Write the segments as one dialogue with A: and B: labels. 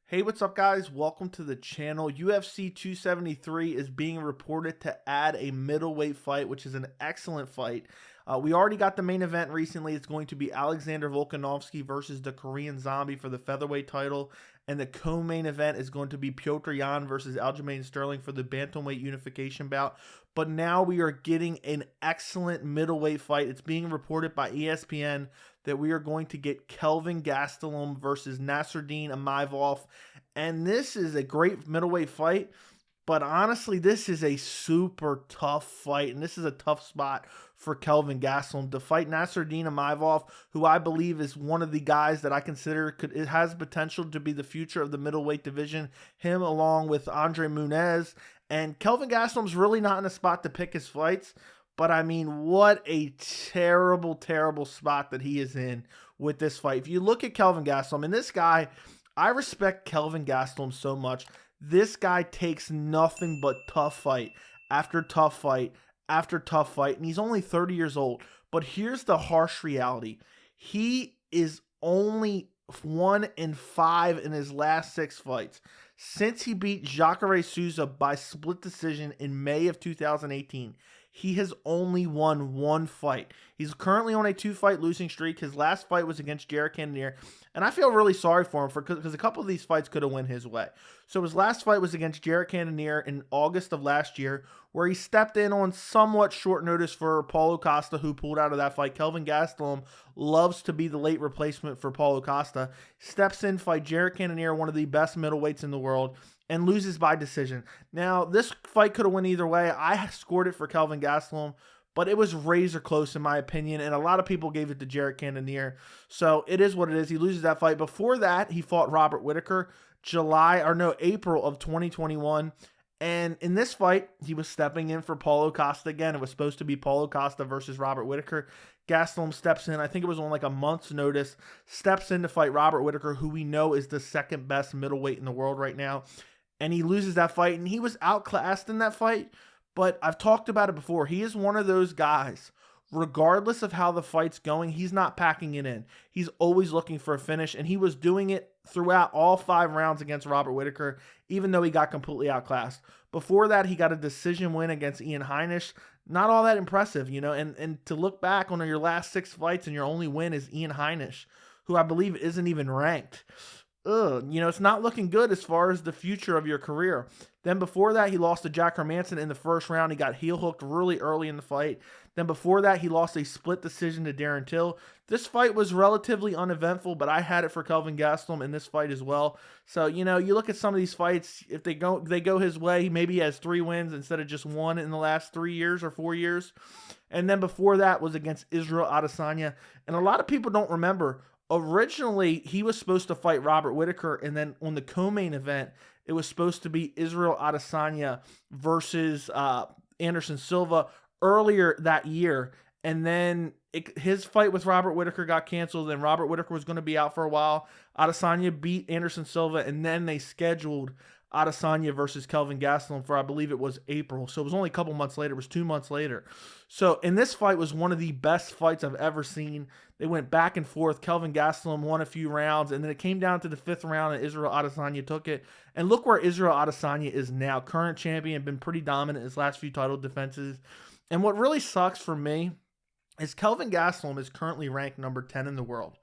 A: Hey, what's up, guys? Welcome to the channel. UFC 273 is being reported to add a middleweight fight, which is an excellent fight. We already got the main event recently. It's going to be Alexander Volkanovski versus the Korean Zombie for the featherweight title. And the co-main event is going to be Petr Yan versus Aljamain Sterling for the bantamweight unification bout. But now we are getting an excellent middleweight fight. It's being reported by ESPN that we are going to get Kelvin Gastelum versus Nassourdine Imavov. And this is a great middleweight fight. But honestly, this is a super tough fight, and this is a tough spot for Kelvin Gastelum to fight Nassourdine Imavov, who I believe is one of the guys that I consider it has potential to be the future of the middleweight division. Him along with Andre Muniz, and Kelvin Gastelum's really not in a spot to pick his fights. But I mean, what a terrible, terrible spot that he is in with this fight. If you look at Kelvin Gastelum, and this guy, I respect Kelvin Gastelum so much. This guy takes nothing but tough fight after tough fight after tough fight, and he's only 30 years old. But here's the harsh reality. He is only 1-5 in his last 6 fights. Since he beat Jacare Souza by split decision in May of 2018, he has only won 1 fight. He's currently on a 2-fight losing streak. His last fight was against Jared Cannonier, and I feel really sorry for him because a couple of these fights could have went his way. So his last fight was against Jared Cannonier in August of last year, where he stepped in on somewhat short notice for Paulo Costa, who pulled out of that fight. Kelvin Gastelum loves to be the late replacement for Paulo Costa. Steps in, fight Jared Cannonier, one of the best middleweights in the world, and loses by decision. Now, this fight could have went either way. I scored it for Kelvin Gastelum, but it was razor close in my opinion, and a lot of people gave it to Jared Cannonier. So it is what it is. He loses that fight. Before that, he fought Robert Whittaker April of 2021. And in this fight, he was stepping in for Paulo Costa again. It was supposed to be Paulo Costa versus Robert Whittaker. Gastelum steps in, I think it was on like a month's notice, steps in to fight Robert Whittaker, who we know is the second best middleweight in the world right now. And he loses that fight, and he was outclassed in that fight. But I've talked about it before. He is one of those guys, regardless of how the fight's going, he's not packing it in. He's always looking for a finish, and he was doing it throughout all 5 rounds against Robert Whittaker, even though he got completely outclassed. Before that, he got a decision win against Ian Heinisch. Not all that impressive, you know, and to look back on your last 6 fights and your only win is Ian Heinisch, who I believe isn't even ranked. You know, it's not looking good as far as the future of your career. Then before that, he lost to Jack Hermanson in the first round. He got heel hooked really early in the fight. Then before that, he lost a split decision to Darren Till. This fight was relatively uneventful, but I had it for Kelvin Gastelum in this fight as well. So, you know, you look at some of these fights, if they go his way, maybe he has 3 wins instead of just 1 in the last 3 years or 4 years. And then before that was against Israel Adesanya. And a lot of people don't remember, originally, he was supposed to fight Robert Whittaker, and then on the co-main event, it was supposed to be Israel Adesanya versus Anderson Silva earlier that year. And then his fight with Robert Whittaker got canceled, and Robert Whittaker was going to be out for a while. Adesanya beat Anderson Silva, and then they scheduled Adesanya versus Kelvin Gastelum for, I believe it was April. So it was only a couple months later. It was 2 months later. So, and this fight was one of the best fights I've ever seen. They went back and forth. Kelvin Gastelum won a few rounds, and then it came down to the 5th round, and Israel Adesanya took it. And look where Israel Adesanya is now. Current champion, been pretty dominant in his last few title defenses. And what really sucks for me is Kelvin Gastelum is currently ranked number 10 in the world.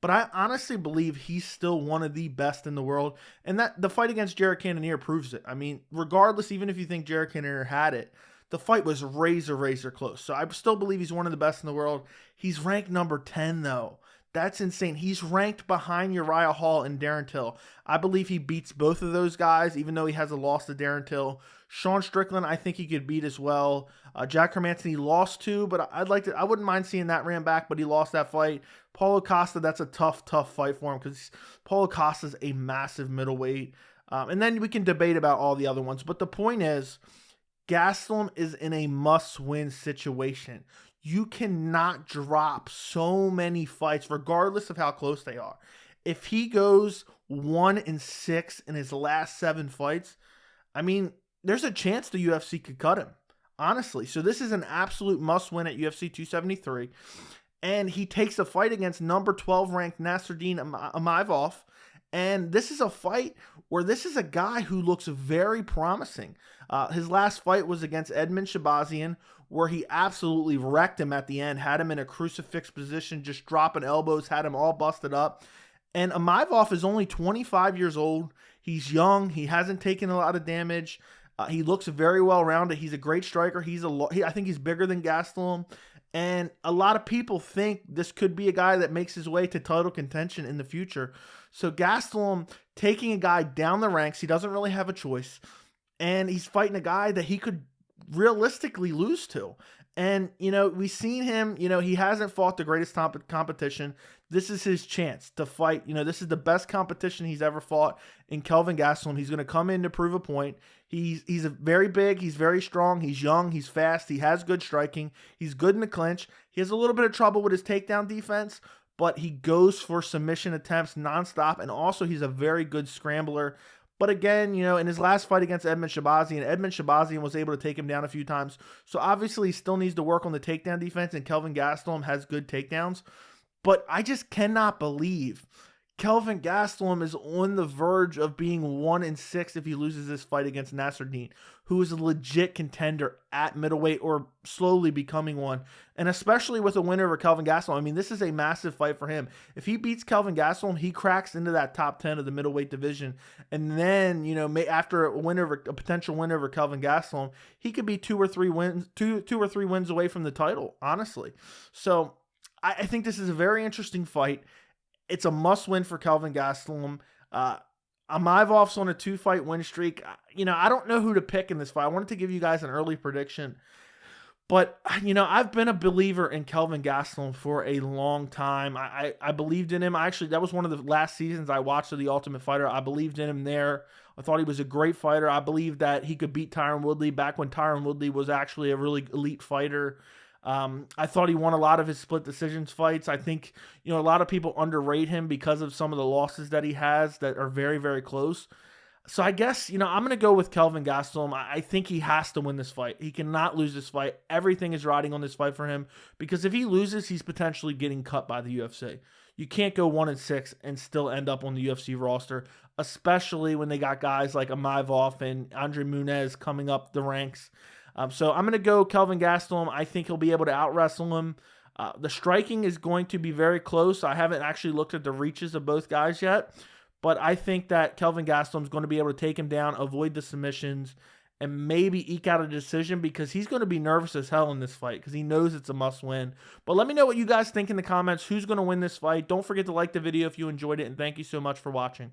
A: But I honestly believe he's still one of the best in the world. And that the fight against Jared Cannonier proves it. I mean, regardless, even if you think Jared Cannonier had it, the fight was razor close. So I still believe he's one of the best in the world. He's ranked number 10, though. That's insane. He's ranked behind Uriah Hall and Darren Till. I believe he beats both of those guys, even though he has a loss to Darren Till. Sean Strickland, I think he could beat as well. Jack Hermanson, he lost to, but I wouldn't mind seeing that ran back, but he lost that fight. Paulo Costa, that's a tough fight for him because Paulo Costa's a massive middleweight. And then we can debate about all the other ones. But the point is, Gastelum is in a must-win situation. You cannot drop so many fights, regardless of how close they are. If he goes 1-6 in his last 7 fights, I mean, there's a chance the UFC could cut him, honestly. So this is an absolute must-win at UFC 273. And he takes a fight against number 12 ranked Nassourdine Imavov, And this is a fight where this is a guy who looks very promising. His last fight was against Edmund Shabazian, where he absolutely wrecked him at the end, had him in a crucifix position, just dropping elbows, had him all busted up. And Imavov is only 25 years old. He's young. He hasn't taken a lot of damage. He looks very well rounded. He's a great striker. I think he's bigger than Gastelum. And a lot of people think this could be a guy that makes his way to title contention in the future. So Gastelum taking a guy down the ranks, he doesn't really have a choice. And he's fighting a guy that he could realistically lose to. And, we've seen him, he hasn't fought the greatest competition. This is his chance to fight. This is the best competition he's ever fought in Kelvin Gastelum. He's going to come in to prove a point. He's a very big. He's very strong. He's young. He's fast. He has good striking. He's good in the clinch. He has a little bit of trouble with his takedown defense, but he goes for submission attempts nonstop. And also he's a very good scrambler. But again, in his last fight against Edmund Shabazian was able to take him down a few times. So obviously he still needs to work on the takedown defense, and Kelvin Gastelum has good takedowns. But I just cannot believe Kelvin Gastelum is on the verge of being 1-6 if he loses this fight against Nassourdine, who is a legit contender at middleweight or slowly becoming one. And especially with a winner over Kelvin Gastelum, I mean, this is a massive fight for him. If he beats Kelvin Gastelum, he cracks into that top 10 of the middleweight division. And then, after a potential winner over Kelvin Gastelum, he could be two or three wins away from the title, honestly. So I think this is a very interesting fight. It's a must-win for Kelvin Gastelum. Imavov's on a 2-fight win streak. I don't know who to pick in this fight. I wanted to give you guys an early prediction. But, I've been a believer in Kelvin Gastelum for a long time. I believed in him. That was one of the last seasons I watched of The Ultimate Fighter. I believed in him there. I thought he was a great fighter. I believed that he could beat Tyron Woodley back when Tyron Woodley was actually a really elite fighter. I thought he won a lot of his split decisions fights. I think, a lot of people underrate him because of some of the losses that he has that are very, very close. So I guess, I'm going to go with Kelvin Gastelum. I think he has to win this fight. He cannot lose this fight. Everything is riding on this fight for him, because if he loses, he's potentially getting cut by the UFC. You can't go 1-6 and still end up on the UFC roster, especially when they got guys like Imavov and Andre Muniz coming up the ranks. So I'm going to go Kelvin Gastelum. I think he'll be able to out-wrestle him. The striking is going to be very close. I haven't actually looked at the reaches of both guys yet, but I think that Kelvin Gastelum is going to be able to take him down, avoid the submissions, and maybe eke out a decision, because he's going to be nervous as hell in this fight because he knows it's a must-win. But let me know what you guys think in the comments. Who's going to win this fight? Don't forget to like the video if you enjoyed it, and thank you so much for watching.